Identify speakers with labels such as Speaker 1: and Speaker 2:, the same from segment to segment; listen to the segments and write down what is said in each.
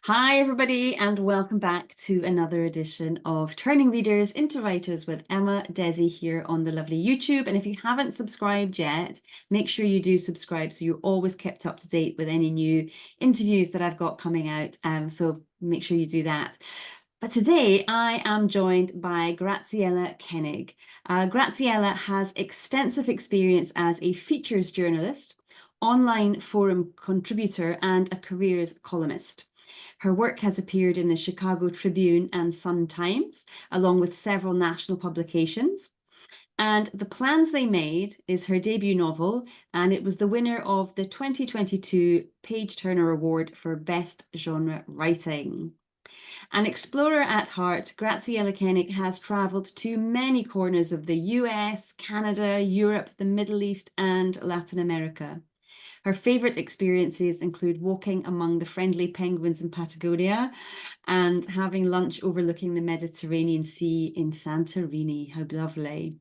Speaker 1: Hi, everybody, and welcome back to another edition of Turning Readers into Writers with Emma Desi here on the lovely YouTube. And if you haven't subscribed yet, make sure you do subscribe so you're always kept up to date with any new interviews that I've got coming out. So make sure you do that. But today I am joined by Graciela Kenig. Graciela has extensive experience as a features journalist, online forum contributor, and a careers columnist. Her work has appeared in the Chicago Tribune and Sun-Times, along with several national publications. And The Plans They Made is her debut novel, and it was the winner of the 2022 Page Turner Award for Best Genre Writing. An explorer at heart, Graciela Kenig has travelled to many corners of the US, Canada, Europe, the Middle East, and Latin America. Her favourite experiences include walking among the friendly penguins in Patagonia and having lunch overlooking the Mediterranean Sea in Santorini. How lovely.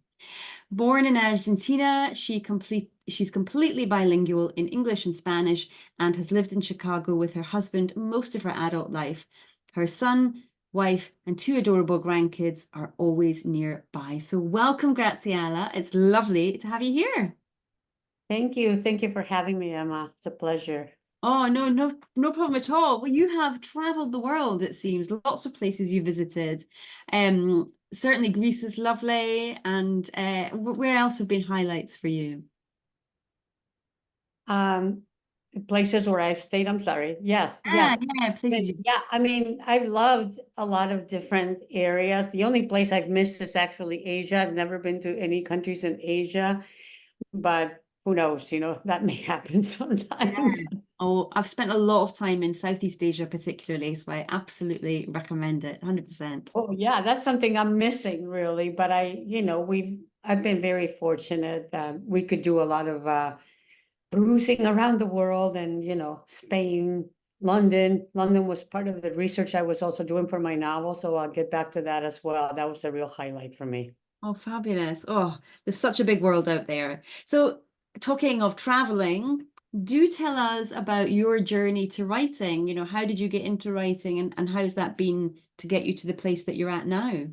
Speaker 1: Born in Argentina, she's completely bilingual in English and Spanish and has lived in Chicago with her husband most of her adult life. Her son, wife, and two adorable grandkids are always nearby. So welcome, Graciela. It's lovely to have you here.
Speaker 2: Thank you. Thank you for having me, Emma. It's a pleasure.
Speaker 1: Oh, no problem at all. Well, you have traveled the world, it seems. Lots of places you visited. Certainly Greece is lovely. And where else have been highlights for you?
Speaker 2: Places where I've stayed, I'm sorry. Yes, yes.
Speaker 1: Yeah, places you.
Speaker 2: Yeah, I mean, I've loved a lot of different areas. The only place I've missed is actually Asia. I've never been to any countries in Asia, but who knows, that may happen
Speaker 1: Yeah.
Speaker 2: sometime.
Speaker 1: Oh, I've spent a lot of time in Southeast Asia, particularly, so I absolutely recommend it, 100%.
Speaker 2: Oh, yeah, that's something I'm missing really, but I've been very fortunate that we could do a lot of cruising around the world and, Spain, London. London was part of the research I was also doing for my novel, so I'll get back to that as well. That was a real highlight for me.
Speaker 1: Oh, fabulous. Oh, there's such a big world out there. So, talking of traveling, do tell us about your journey to writing. How did you get into writing and how's that been to get you to the place that you're at now?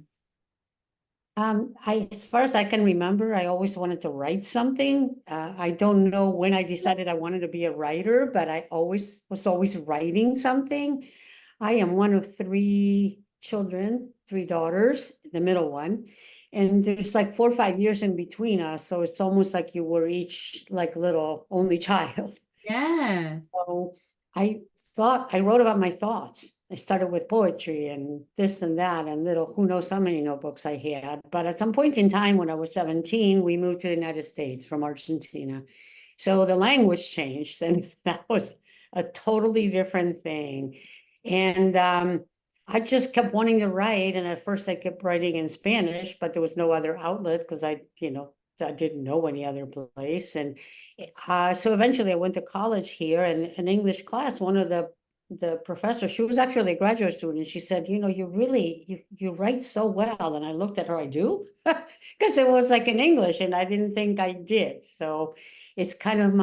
Speaker 2: As far as I can remember, I always wanted to write something. I don't know when I decided I wanted to be a writer, but I was always writing something. I am one of three children, three daughters, the middle one. And there's like 4 or 5 years in between us. So it's almost like you were each like little only child.
Speaker 1: Yeah.
Speaker 2: So I I wrote about my thoughts. I started with poetry and this and that and little, who knows how many notebooks I had. But at some point in time when I was 17, we moved to the United States from Argentina. So the language changed, and that was a totally different thing. And I just kept wanting to write. And at first I kept writing in Spanish, but there was no other outlet because I didn't know any other place. And so eventually I went to college here, and in English class, one of the professors, she was actually a graduate student, and she said, you write so well. And I looked at her, I do? Because it was like in English, and I didn't think I did. So it's kind of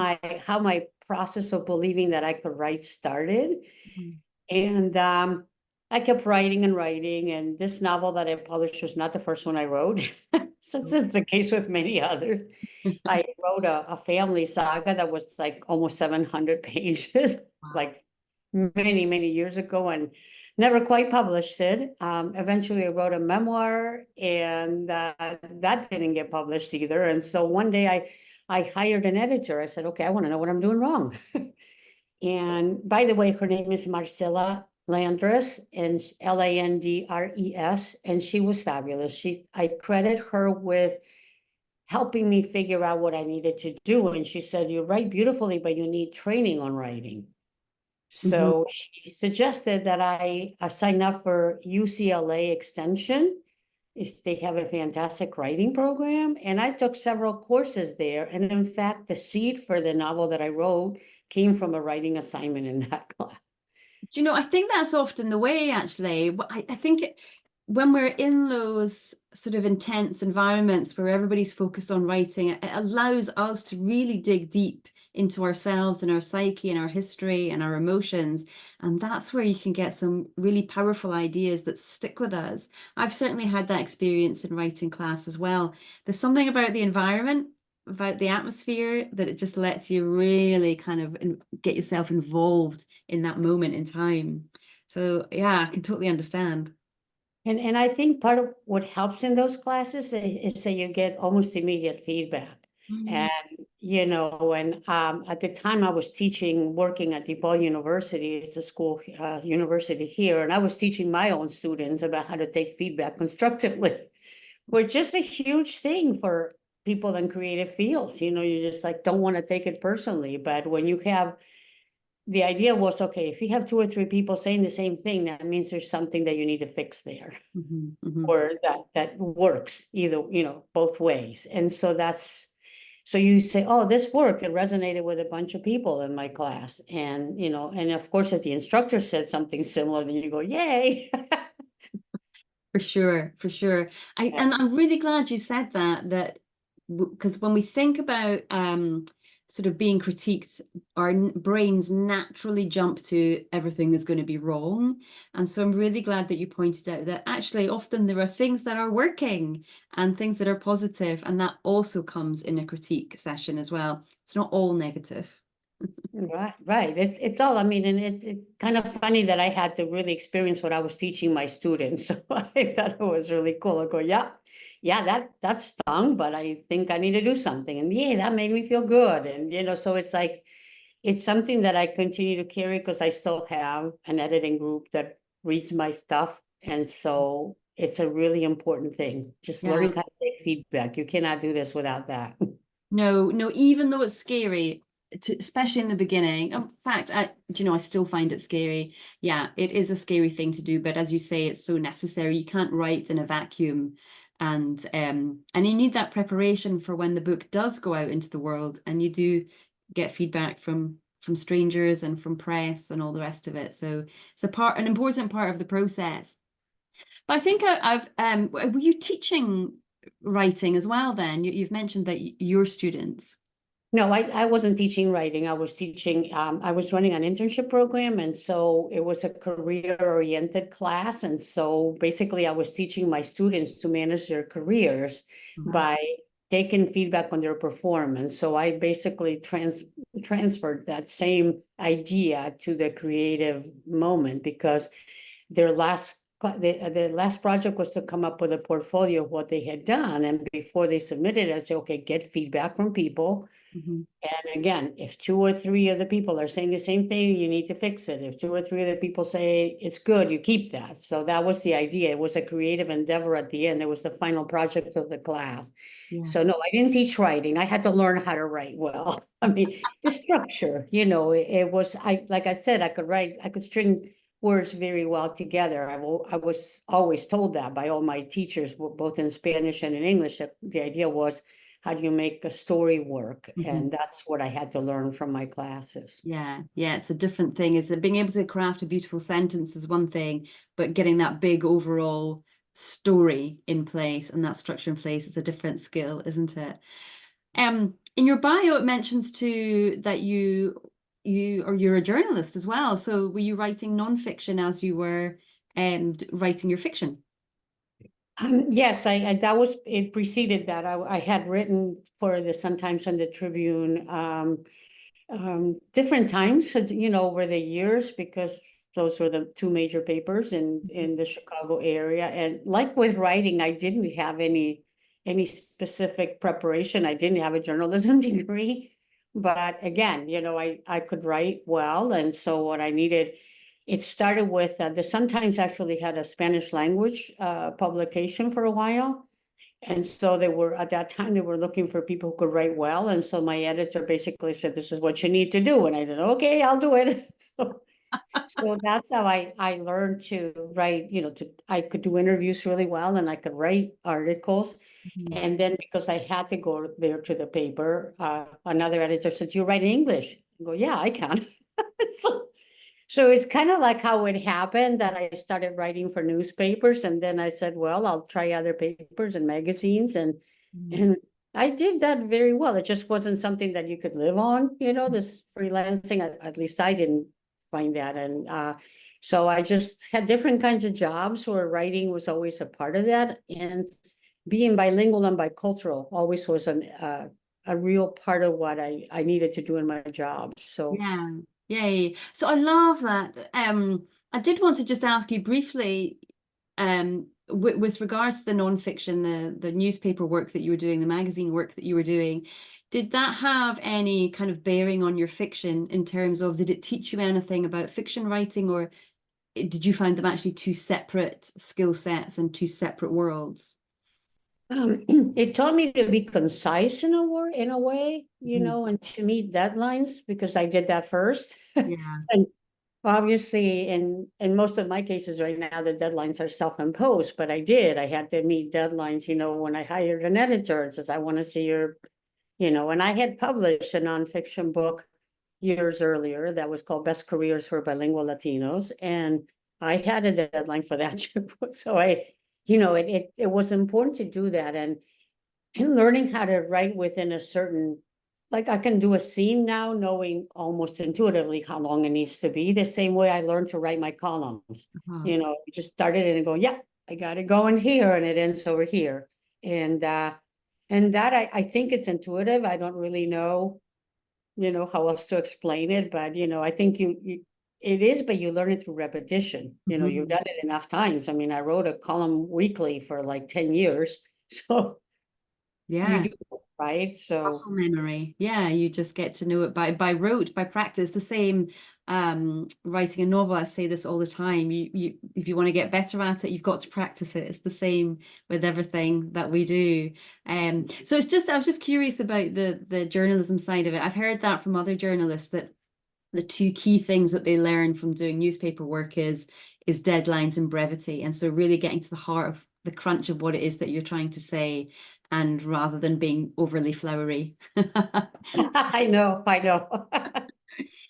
Speaker 2: how my process of believing that I could write started.
Speaker 1: Mhm.
Speaker 2: And I kept writing and writing, and this novel that I published was not the first one I wrote. Since it's the case with many others. I wrote a family saga that was like almost 700 pages,
Speaker 1: Wow.
Speaker 2: like many, many years ago, and never quite published it. Eventually I wrote a memoir, and that didn't get published either. And so one day I hired an editor. I said, okay, I want to know what I'm doing wrong. And by the way, her name is Marcela Landres, and Landres, and she was fabulous. I credit her with helping me figure out what I needed to do. And she said, you write beautifully, but you need training on writing.
Speaker 1: Mhm.
Speaker 2: So she suggested that I sign up for UCLA Extension. They have a fantastic writing program. And I took several courses there. And in fact, the seed for the novel that I wrote came from a writing assignment in that class.
Speaker 1: I think that's often the way, actually. I think when we're in those sort of intense environments where everybody's focused on writing, it allows us to really dig deep into ourselves and our psyche and our history and our emotions. And that's where you can get some really powerful ideas that stick with us. I've certainly had that experience in writing class as well. There's something about the environment, about the atmosphere, that it just lets you really kind of get yourself involved in that moment in time. So yeah, I can totally understand.
Speaker 2: And I think part of what helps in those classes is that you get almost immediate feedback.
Speaker 1: Mm,
Speaker 2: And, you know, and at the time I was teaching, working at DePaul University, it's a school, university here, and I was teaching my own students about how to take feedback constructively, which is a huge thing for people in creative fields. You know, you just like don't want to take it personally. But when you have, the idea was, okay, if you have two or three people saying the same thing, that means there's something that you need to fix there,
Speaker 1: mhm, mhm.
Speaker 2: or that works either, you know, both ways. And so that's, so you say, oh, this worked, it resonated with a bunch of people in my class. And, you know, and of course, if the instructor said something similar, then you go, yay.
Speaker 1: For sure, for sure.
Speaker 2: Yeah.
Speaker 1: And I'm really glad you said that because when we think about sort of being critiqued, our brains naturally jump to everything is going to be wrong. And so I'm really glad that you pointed out that actually often there are things that are working and things that are positive, and that also comes in a critique session as well. It's not all negative.
Speaker 2: Right, right. It's all, I mean, and it's kind of funny that I had to really experience what I was teaching my students. So I thought it was really cool. I go, yeah, that stung, but I think I need to do something. And yeah, that made me feel good. And you know, so it's like it's something that I continue to carry because I still have an editing group that reads my stuff. And so it's a really important thing. Just
Speaker 1: Yeah.
Speaker 2: learning how to take feedback. You cannot do this without that.
Speaker 1: No, no, even though it's scary, especially in the beginning. In fact, do you know, I still find it scary. Yeah, it is a scary thing to do, but as you say, it's so necessary. You can't write in a vacuum. And you need that preparation for when the book does go out into the world and you do get feedback from strangers and from press and all the rest of it. So it's an important part of the process. But I think were you teaching writing as well then? You've mentioned that your students.
Speaker 2: No, I wasn't teaching writing. I was teaching, I was running an internship program. And so it was a career-oriented class. And so basically I was teaching my students to manage their careers
Speaker 1: Wow.
Speaker 2: by taking feedback on their performance. So I basically transferred that same idea to the creative moment because their the last project was to come up with a portfolio of what they had done. And before they submitted it, I said, okay, get feedback from people.
Speaker 1: Mhm.
Speaker 2: And again, if two or three of the people are saying the same thing, you need to fix it. If two or three of the people say it's good, you keep that. So that was the idea. It was a creative endeavor at the end. It was the final project of the class.
Speaker 1: Yeah.
Speaker 2: So no, I didn't teach writing. I had to learn how to write well. I mean, the structure, you know, it was, like I said, I could string words very well together. I was always told that by all my teachers, both in Spanish and in English, that the idea was, how do you make a story work?
Speaker 1: Mhm.
Speaker 2: And that's what I had to learn from my classes.
Speaker 1: Yeah, yeah, it's a different thing. It's being able to craft a beautiful sentence is one thing, but getting that big overall story in place and that structure in place is a different skill, isn't it? In your bio, it mentions too that you're a journalist as well. So were you writing nonfiction as you were writing your fiction?
Speaker 2: Yes, that was, it preceded that. I had written for the Sun-Times and the Tribune, different times, you know, over the years, because those were the two major papers in the Chicago area. And like with writing, I didn't have any specific preparation. I didn't have a journalism degree. But again, you know, I could write well. And so what I needed, it started with the Sun-Times actually had a Spanish language publication for a while. And so they were, at that time, they were looking for people who could write well. And so my editor basically said, this is what you need to do. And I said, okay, I'll do it. So that's how I learned to write, you know, I could do interviews really well and I could write articles.
Speaker 1: Mhm.
Speaker 2: And then because I had to go there to the paper, another editor said, you write in English? I go, yeah, I can. So so it's kind of like how it happened that I started writing for newspapers, and then I said, well, I'll try other papers and magazines,
Speaker 1: Mhm.
Speaker 2: and I did that very well. It just wasn't something that you could live on, this freelancing, at least I didn't find that. And so I just had different kinds of jobs where writing was always a part of that. And being bilingual and bicultural always was a real part of what I needed to do in my job. So
Speaker 1: Yeah, yay. So I love that. I did want to just ask you briefly, with regards to the nonfiction, the newspaper work that you were doing, the magazine work that you were doing, did that have any kind of bearing on your fiction in terms of, did it teach you anything about fiction writing, or did you find them actually two separate skill sets and two separate worlds?
Speaker 2: it taught me to be concise in a way,
Speaker 1: Mhm.
Speaker 2: and to meet deadlines because I did that first.
Speaker 1: Yeah.
Speaker 2: And obviously, in most of my cases right now, the deadlines are self-imposed, but I had to meet deadlines, when I hired an editor, it says, I want to see your, and I had published a nonfiction book years earlier that was called Best Careers for Bilingual Latinos. And I had a deadline for that too. So it was important to do that. And learning how to write within a certain, like I can do a scene now, knowing almost intuitively how long it needs to be, the same way I learned to write my columns.
Speaker 1: Uh-huh.
Speaker 2: You just started it and go, yeah, I got it going here and it ends over here. And that I think it's intuitive. I don't really know, how else to explain it, but I think it is, but you learn it through repetition. You've
Speaker 1: Mhm.
Speaker 2: done it enough times. I mean, I wrote a column weekly for like 10 years. So you
Speaker 1: Yeah.
Speaker 2: do, right? So
Speaker 1: Muscle memory. Yeah, you just get to know it by rote, by practice. The same writing a novel, I say this all the time. You if you want to get better at it, you've got to practice it. It's the same with everything that we do. So it's just I was just curious about the journalism side of it. I've heard that from other journalists that the two key things that they learn from doing newspaper work is deadlines and brevity. And so really getting to the heart of the crunch of what it is that you're trying to say, and rather than being overly flowery.
Speaker 2: I know, I know.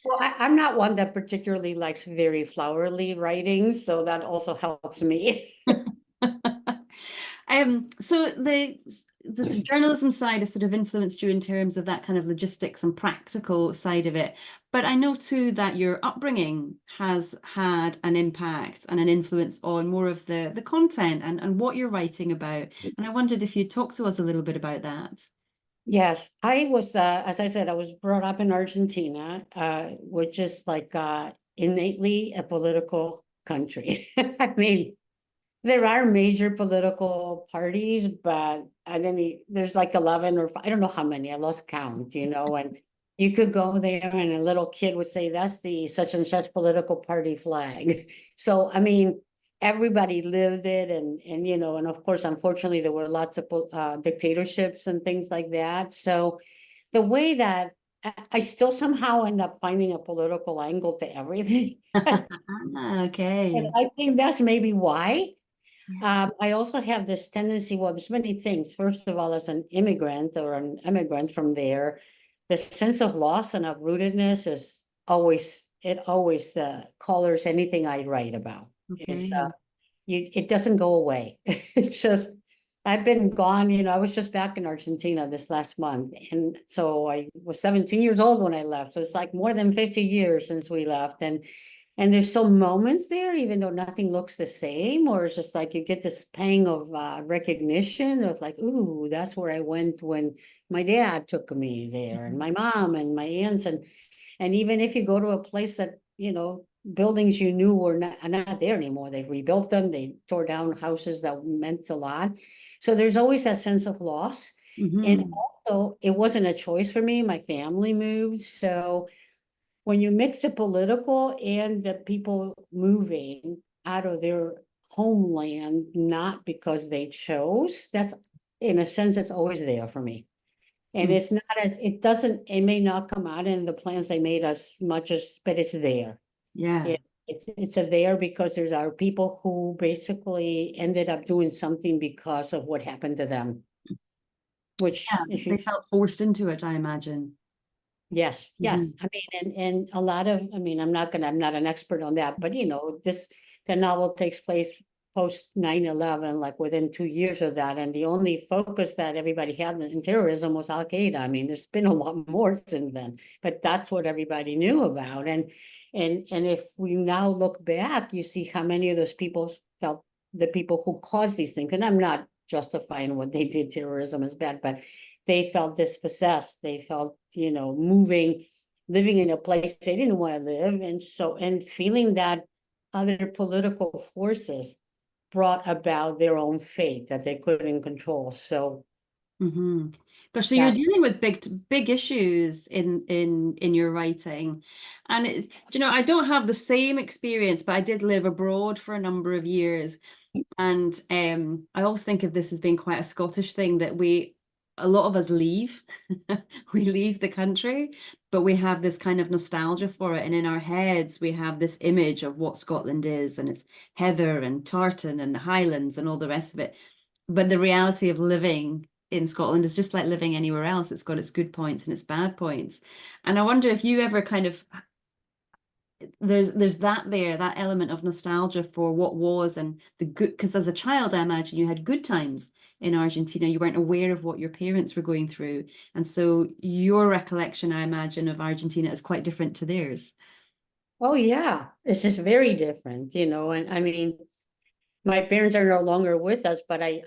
Speaker 2: Well, I'm not one that particularly likes very flowery writing, so that also helps me.
Speaker 1: So the journalism side has sort of influenced you in terms of that kind of logistics and practical side of it. But I know too that your upbringing has had an impact and an influence on more of the content and what you're writing about. And I wondered if you'd talk to us a little bit about that.
Speaker 2: Yes, I was, as I said, I was brought up in Argentina, which is like innately a political country. I mean, there are major political parties, but there's like 11 or I don't know how many, I lost count, and you could go there and a little kid would say, that's the such and such political party flag. So, I mean, everybody lived it and of course, unfortunately, there were lots of dictatorships and things like that. So the way that I still somehow end up finding a political angle to everything.
Speaker 1: Ah,
Speaker 2: And
Speaker 1: okay.
Speaker 2: I think that's maybe why.
Speaker 1: Yeah.
Speaker 2: I also have this tendency, well, there's many things. First of all, as an immigrant or an immigrant from there, the sense of loss and uprootedness it always colors anything I write about.
Speaker 1: Okay.
Speaker 2: It doesn't go away. It's just, I've been gone, I was just back in Argentina this last month. And so I was 17 years old when I left. So it's like more than 50 years since we left. And there's some moments there, even though nothing looks the same, or it's just like you get this pang of recognition of like, ooh, that's where I went when my dad took me there, and my mom and my aunts, and even if you go to a place that buildings you knew were not there anymore, they rebuilt them, they tore down houses that meant a lot. So there's always that sense of loss, and
Speaker 1: Hmm.
Speaker 2: also it wasn't a choice for me. My family moved, so when you mix the political and the people moving out of their homeland, not because they chose, that's in a sense, it's always there for me. And it's not it may not come out in the plans they made as much as, but it's there.
Speaker 1: Yeah.
Speaker 2: It's a there because there's our people who basically ended up doing something because of what happened to them, which
Speaker 1: Yeah.
Speaker 2: if you
Speaker 1: They felt forced into it, I imagine.
Speaker 2: yes, yes.
Speaker 1: Mhm.
Speaker 2: I mean, and a lot of, I mean, I'm not an expert on that, but the novel takes place post 9/11, like within 2 years of that. And the only focus that everybody had in terrorism was Al Qaeda. I mean, there's been a lot more since then, but that's what everybody knew about. And if we now look back, you see how many of those people felt, the people who caused these things, and I'm not justifying what they did, terrorism is bad, but they felt dispossessed. They felt, living in a place they didn't want to live. And feeling that other political forces brought about their own fate that they couldn't control. So
Speaker 1: Gosh, so you're dealing with big issues in your writing, and I don't have the same experience, but I did live abroad for a number of years, and I always think of this as being quite a Scottish thing, that a lot of us leave, we leave the country, but we have this kind of nostalgia for it, and in our heads we have this image of what Scotland is, and it's heather and tartan and the Highlands and all the rest of it. But the reality of living in Scotland is just like living anywhere else. It's got its good points and its bad points. And I wonder if you ever kind of, there's that element of nostalgia for what was, and the good, because as a child, I imagine you had good times in Argentina. You weren't aware of what your parents were going through. And so your recollection, I imagine, of Argentina is quite different to theirs.
Speaker 2: Oh yeah, it's just very different, and I mean, my parents are no longer with us, but I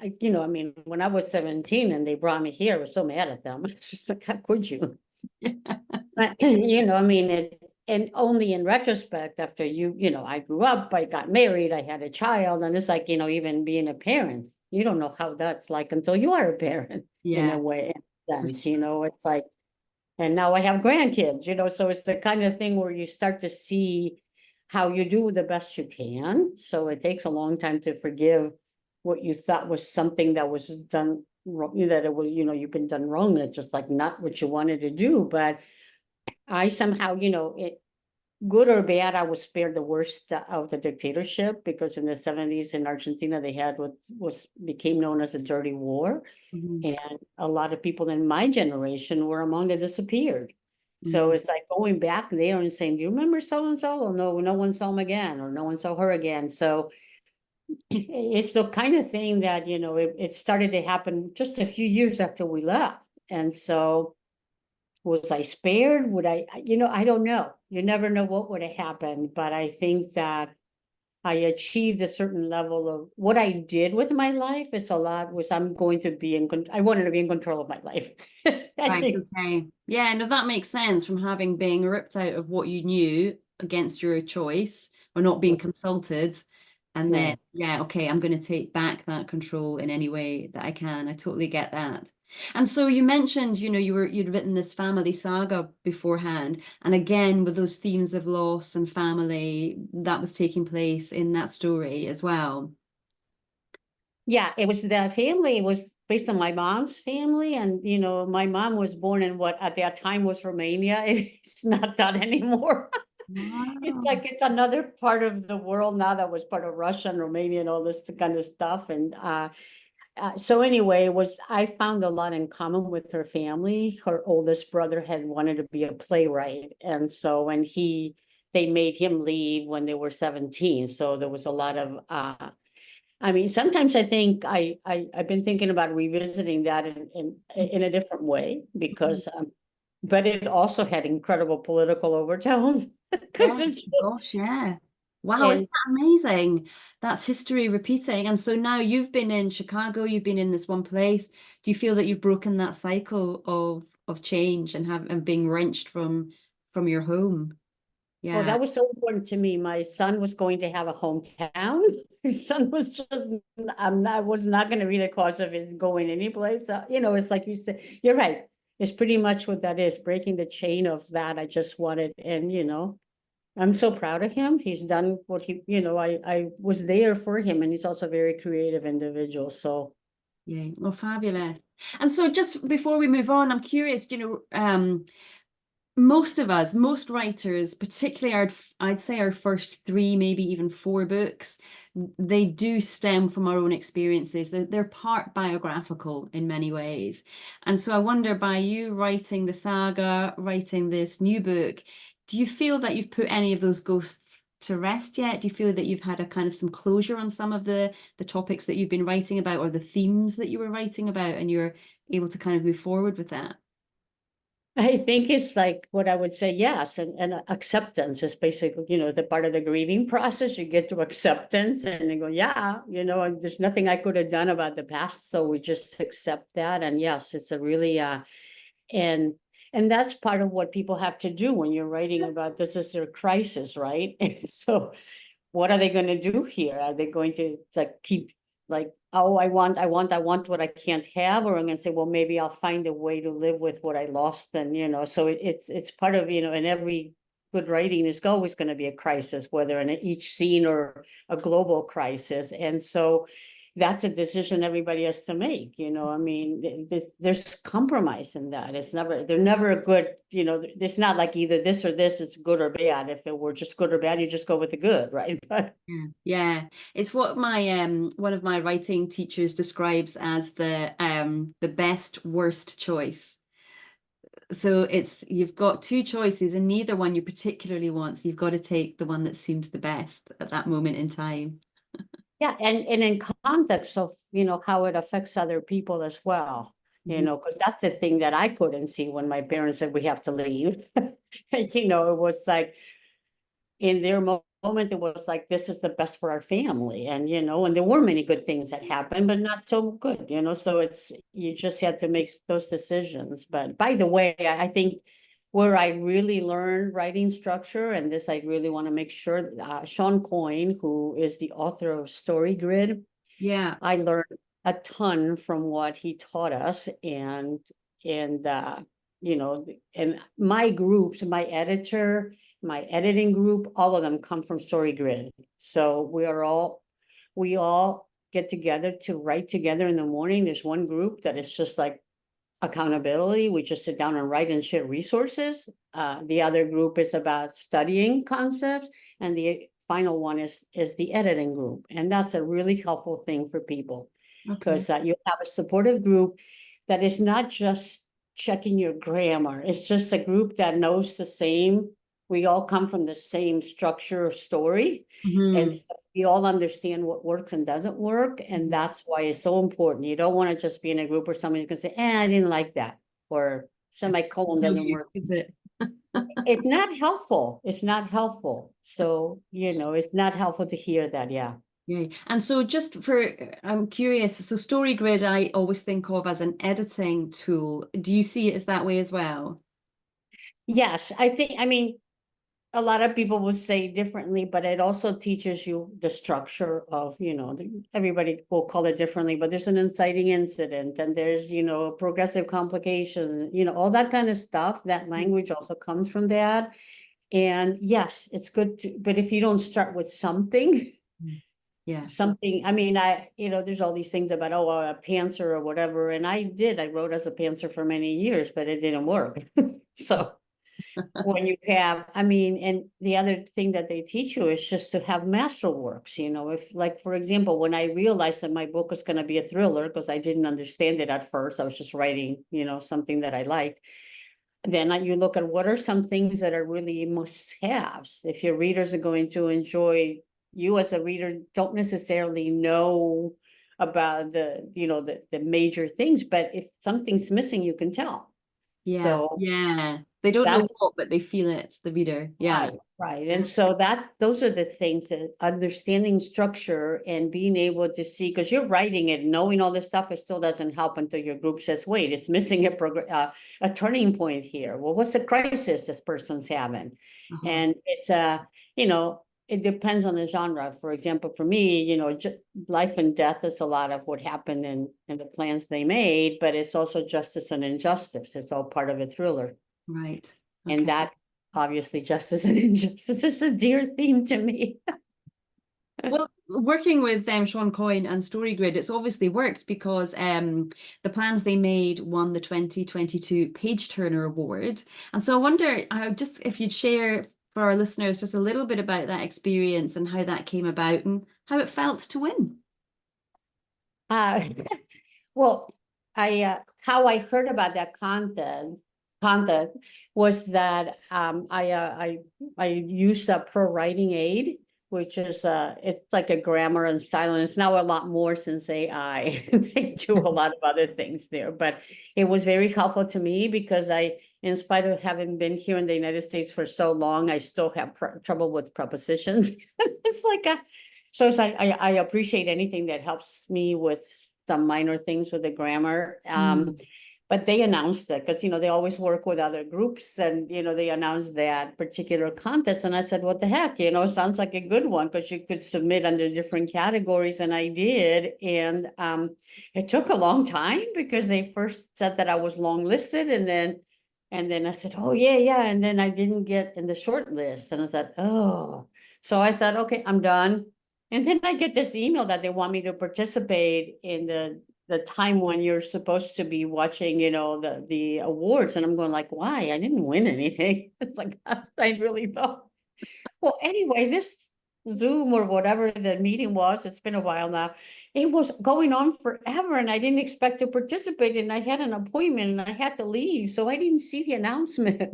Speaker 2: mean, when I was 17 and they brought me here, I was so mad at them. It's just like, how could you? But, I mean, and only in retrospect, after I grew up, I got married, I had a child, and it's like, even being a parent, you don't know how that's like until you are a parent in a way, sense, it's like, and now I have grandkids, so it's the kind of thing where you start to see how you do the best you can. So it takes a long time to forgive what you thought was something that was done wrong, that it was, you've been done wrong. It's just like not what you wanted to do. But I somehow, good or bad, I was spared the worst of the dictatorship, because in the 70s in Argentina, they had what became known as a dirty war.
Speaker 1: Mhm.
Speaker 2: And a lot of people in my generation were among the disappeared. So it's like going back there and saying, do you remember so-and-so? Well, no one saw him again, or no one saw her again. So it's the kind of thing that, it started to happen just a few years after we left. And so was I spared? Would I don't know. You never know what would have happened, but I think that I achieved a certain level of what I did with my life. It's a lot was I wanted to be in control of my life. I
Speaker 1: Right,
Speaker 2: think.
Speaker 1: okay. Yeah, no, that makes sense, from having been ripped out of what you knew against your choice, or not being consulted. And then,
Speaker 2: Right.
Speaker 1: yeah, okay, I'm going to take back that control in any way that I can. I totally get that. And so you mentioned, you'd written this family saga beforehand. And again, with those themes of loss and family, that was taking place in that story as well.
Speaker 2: Yeah, it was the family. It was based on my mom's family, and my mom was born in what at that time was Romania. It's not that anymore. It's
Speaker 1: Wow.
Speaker 2: like it's another part of the world now that was part of Russia and Romania and all this kind of stuff. And so anyway, I found a lot in common with her family. Her oldest brother had wanted to be a playwright, and so when they made him leave when they were 17. So there was a lot of I mean, sometimes I think I've been thinking about revisiting that in a different way, because but it also had incredible political overtones because
Speaker 1: Yeah,
Speaker 2: it's
Speaker 1: gosh, yeah. Wow, isn't
Speaker 2: and
Speaker 1: that amazing? That's history repeating. And so now you've been in Chicago, you've been in this one place. Do you feel that you've broken that cycle of change and being wrenched from your home?
Speaker 2: well,
Speaker 1: Yeah.
Speaker 2: that was so important to me. My son was going to have a hometown. His son was just I was not going to be the cause of his going anyplace. It's like you said, you're right. It's pretty much what that is, breaking the chain of that. I just wanted, and I'm so proud of him. He's done what I was there for him, and he's also a very creative individual. So
Speaker 1: Yeah. Well, fabulous. And so just before we move on, I'm curious, most of us, most writers, particularly I'd say our first three, maybe even four books, they do stem from our own experiences. They're part biographical in many ways. And so I wonder, by you writing the saga, writing this new book, do you feel that you've put any of those ghosts to rest yet? Do you feel that you've had a kind of some closure on some of the topics that you've been writing about, or the themes that you were writing about, and you're able to kind of move forward with that?
Speaker 2: I think it's like what I would say, yes, and acceptance is basically, the part of the grieving process. You get to acceptance and you go, yeah, and there's nothing I could have done about the past, so we just accept that. And yes, it's a really and and that's part of what people have to do when you're writing about this is their crisis, right? So what are they going to do here? Are they going to like keep like, oh, I want what I can't have, or I'm going to say, well, maybe I'll find a way to live with what I lost, and so it's part of in every good writing, there's always going to be a crisis, whether in each scene or a global crisis, and so that's a decision everybody has to make. I mean, there's compromise in that. They're never a good, it's not like either this or this, it's good or bad. If it were just good or bad, you just go with the good, right? But
Speaker 1: Yeah, yeah. It's what my one of my writing teachers describes as the best worst choice. So it's you've got two choices and neither one you particularly want. So you've got to take the one that seems the best at that moment in time.
Speaker 2: yeah, and in context of, how it affects other people as well,
Speaker 1: Mhm.
Speaker 2: because that's the thing that I couldn't see when my parents said we have to leave. It was like in their moment, it was like, this is the best for our family. And there were many good things that happened, but not so good, so you just had to make those decisions. But by the way, I think where I really learned writing structure, and this I really want to make sure, Sean Coyne, who is the author of Story Grid,
Speaker 1: Yeah.
Speaker 2: I learned a ton from what he taught us, and and my groups, my editor, my editing group, all of them come from Story Grid. So we all get together to write together in the morning. There's one group that is just like accountability. We just sit down and write and share resources. The other group is about studying concepts, and the final one is the editing group, and that's a really helpful thing for people,
Speaker 1: Okay.
Speaker 2: because you have a supportive group that is not just checking your grammar. It's just a group that knows the same. We all come from the same structure of story, and
Speaker 1: Mhm.
Speaker 2: we all understand what works and doesn't work. And that's why it's so important. You don't want to just be in a group where somebody's going to say, I didn't like that, or semicolon
Speaker 1: No
Speaker 2: doesn't
Speaker 1: use,
Speaker 2: work.
Speaker 1: is it?
Speaker 2: It's not helpful. It's not helpful. So, it's not helpful to hear that. Yeah.
Speaker 1: Yeah. And so just for, I'm curious, so StoryGrid I always think of as an editing tool. Do you see it as that way as well?
Speaker 2: Yes, I mean, a lot of people would say differently, but it also teaches you the structure of, everybody will call it differently, but there's an inciting incident, and there's, progressive complication, all that kind of stuff. That language also comes from that. And yes, it's good to, but if you don't start with something,
Speaker 1: Mm. Yeah.
Speaker 2: I mean, there's all these things about, oh, a pantser or whatever. And I wrote as a pantser for many years, but it didn't work. So when you have, I mean, and the other thing that they teach you is just to have masterworks, if, like, for example, when I realized that my book was going to be a thriller, because I didn't understand it at first, I was just writing, something that I liked. Then you look at what are some things that are really must-haves. If your readers are going to enjoy, you as a reader don't necessarily know about the major things, but if something's missing, you can tell.
Speaker 1: Yeah.
Speaker 2: So
Speaker 1: Yeah. They don't know
Speaker 2: that's
Speaker 1: what, but they feel it, the reader. Yeah.
Speaker 2: right, right. And so those are the things, that understanding structure and being able to see, because you're writing it, knowing all this stuff, it still doesn't help until your group says, wait, it's missing a turning point here. Well, what's the crisis this person's having?
Speaker 1: Uh-huh.
Speaker 2: And it's it depends on the genre. For example, for me, life and death is a lot of what happened in the plans they made, but it's also justice and injustice. It's all part of a thriller.
Speaker 1: Right.
Speaker 2: And
Speaker 1: Okay.
Speaker 2: that obviously justice and injustice is a dear theme to me.
Speaker 1: Well, working with Sean Coyne and StoryGrid, it's obviously worked because the plans they made won the 2022 Page Turner Award. And so I wonder, just if you'd share for our listeners just a little bit about that experience and how that came about and how it felt to win.
Speaker 2: Uh, well, how I heard about that content content was that I used a pro writing aid, which is it's like a grammar and style, and it's now a lot more since AI. They do a lot of other things there, but it was very helpful to me because in spite of having been here in the United States for so long, I still have trouble with prepositions. It's like so it's like I appreciate anything that helps me with some minor things with the grammar. But they announced it because, they always work with other groups and, they announced that particular contest. And I said, what the heck, sounds like a good one because you could submit under different categories. And I did. And it took a long time because they first said that I was long listed. And then I said, oh, yeah, yeah. And then I didn't get in the short list. And I thought, oh, so I thought, okay, I'm done. And then I get this email that they want me to participate in the time when you're supposed to be watching, the awards. And I'm going like, why? I didn't win anything. It's like, I really thought. Well, anyway, this Zoom or whatever the meeting was, it's been a while now. It was going on forever and I didn't expect to participate and I had an appointment and I had to leave. So I didn't see the announcement.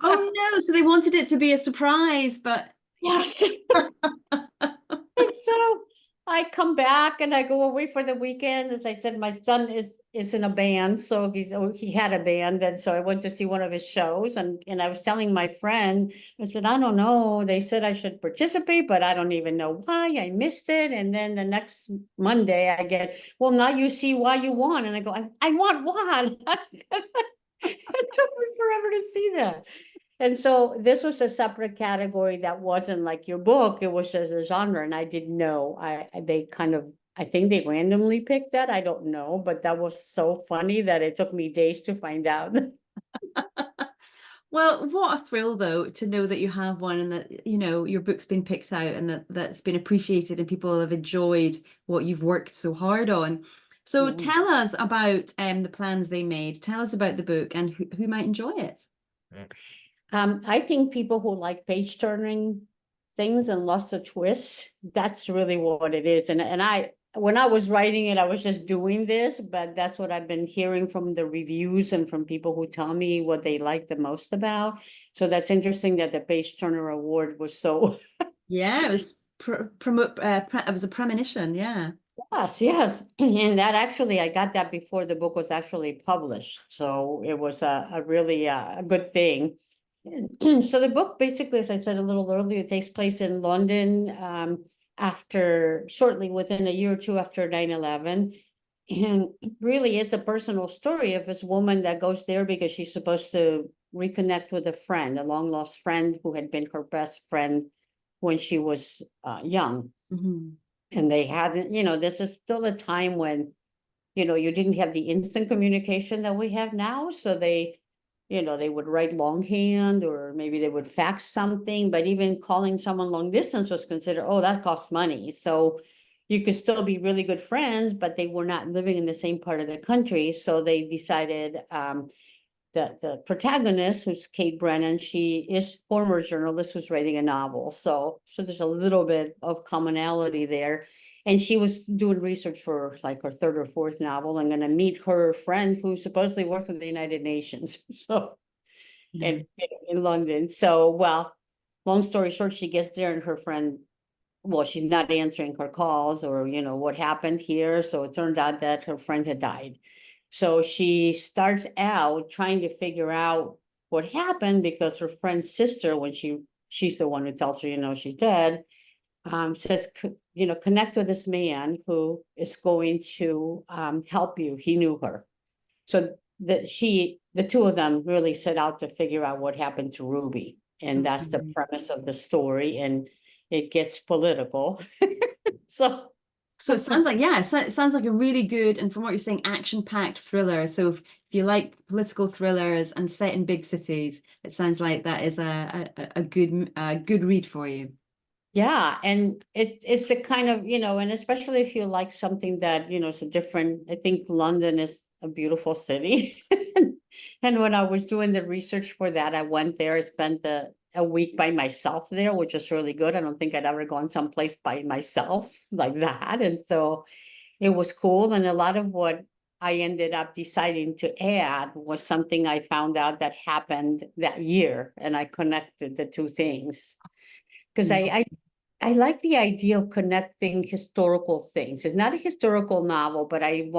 Speaker 1: Oh no, so they wanted it to be a surprise, but
Speaker 2: Yes. And so I come back and I go away for the weekend. As I said, my son is in a band, so he had a band, and so I went to see one of his shows. And I was telling my friend, I said, I don't know. They said I should participate, but I don't even know why. I missed it. And then the next Monday, I get, well, now you see why you won. And I go, I want one. It took me forever to see that. And so this was a separate category that wasn't like your book, it was just a genre, and I didn't know. I think they randomly picked that. I don't know, but that was so funny that it took me days to find out.
Speaker 1: well, what a thrill though to know that you have one and that your book's been picked out and that's been appreciated and people have enjoyed what you've worked so hard on. So
Speaker 2: Yeah.
Speaker 1: tell us about the plans they made. Tell us about the book and who might enjoy it.
Speaker 2: I think people who like page turning things and lots of twists, that's really what it is. And when I was writing it, I was just doing this, but that's what I've been hearing from the reviews and from people who tell me what they like the most about. So that's interesting that the Page Turner Award was so.
Speaker 1: Yeah, it was it was a premonition. Yeah.
Speaker 2: Yes, yes. And that actually, I got that before the book was actually published. So it was a really a good thing. So the book basically, as I said a little earlier, takes place in London shortly within a year or two after 9/11. And really it's a personal story of this woman that goes there because she's supposed to reconnect with a friend, a long lost friend who had been her best friend when she was young.
Speaker 1: Mm-hmm.
Speaker 2: And they hadn't, this is still a time when, you didn't have the instant communication that we have now. So they would write longhand or maybe they would fax something, but even calling someone long distance was considered, oh, that costs money. So you could still be really good friends, but they were not living in the same part of the country. So they decided the protagonist, who's Kate Brennan, she is former journalist who's writing a novel. So there's a little bit of commonality there. And she was doing research for like her third or fourth novel and going to meet her friend who supposedly worked for the United Nations. So, and in London. So, well, long story short, she gets there and her friend, well, she's not answering her calls or, what happened here. So it turned out that her friend had died. So she starts out trying to figure out what happened because her friend's sister, when she's the one who tells her, she's dead, says, connect with this man who is going to help you. He knew her. So the two of them really set out to figure out what happened to Ruby. And that's the premise of the story. And it gets political.
Speaker 1: So it sounds like, yeah, it sounds like a really good, and from what you're saying, action-packed thriller. So if you like political thrillers and set in big cities, it sounds like that is a good read for you.
Speaker 2: Yeah, and it's the kind of, and especially if you like something that, is a different, I think London is a beautiful city. And when I was doing the research for that, I went there, I spent a week by myself there, which was really good. I don't think I'd ever gone someplace by myself like that. And so it was cool. And a lot of what I ended up deciding to add was something I found out that happened that year, and I connected the two things. Because I like the idea of connecting historical things. It's not a historical novel, but I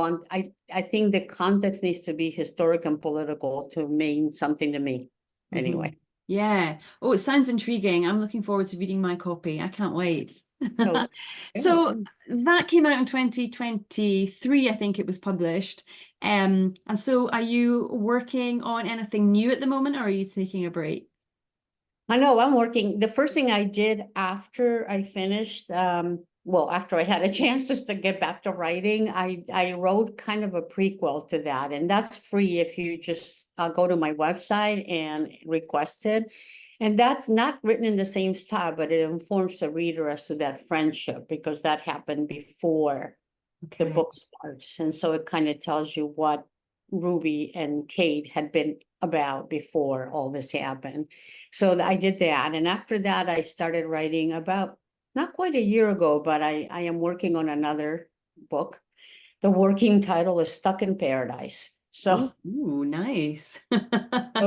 Speaker 2: think the context needs to be historic and political to mean something to me. Anyway.
Speaker 1: Yeah. Oh, it sounds intriguing. I'm looking forward to reading my copy. I can't wait.
Speaker 2: So,
Speaker 1: So that came out in 2023, I think it was published. And so are you working on anything new at the moment, or are you taking a break?
Speaker 2: I know I'm working. The first thing I did after I finished, well, after I had a chance just to get back to writing, I wrote kind of a prequel to that, and that's free if you just go to my website and request it. And that's not written in the same style, but it informs the reader as to that friendship because that happened before the
Speaker 1: Okay.
Speaker 2: book starts. And so it kind of tells you what Ruby and Kate had been about before all this happened. So I did that. And after that, I started writing about not quite a year ago, but I am working on another book. The working title is Stuck in Paradise. So,
Speaker 1: Ooh, nice.
Speaker 2: so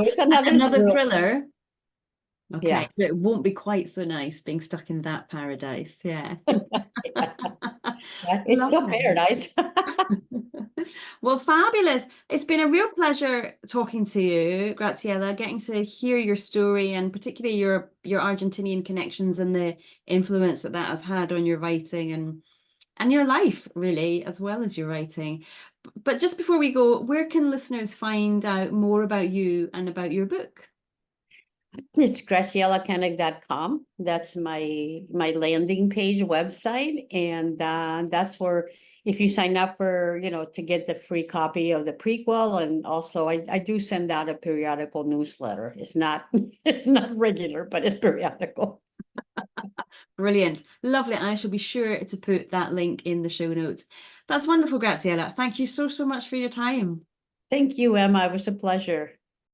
Speaker 2: it's another
Speaker 1: Another
Speaker 2: thriller.
Speaker 1: thriller. Okay,
Speaker 2: Yeah.
Speaker 1: so it won't be quite so nice being stuck in that paradise. Yeah.
Speaker 2: Yeah, it's still
Speaker 1: Lovely.
Speaker 2: paradise.
Speaker 1: Well, fabulous. It's been a real pleasure talking to you, Graciela, getting to hear your story and particularly your Argentinian connections and the influence that that has had on your writing and your life, really, as well as your writing. But just before we go, where can listeners find out more about you and about your book?
Speaker 2: It's gracielakenig.com. That's my landing page website. And that's where if you sign up for, to get the free copy of the prequel, and also I do send out a periodical newsletter. It's not it's not regular, but it's periodical.
Speaker 1: Brilliant. Lovely. I shall be sure to put that link in the show notes. That's wonderful, Graciela. Thank you so, so much for your time.
Speaker 2: Thank you, Emma. It was a pleasure.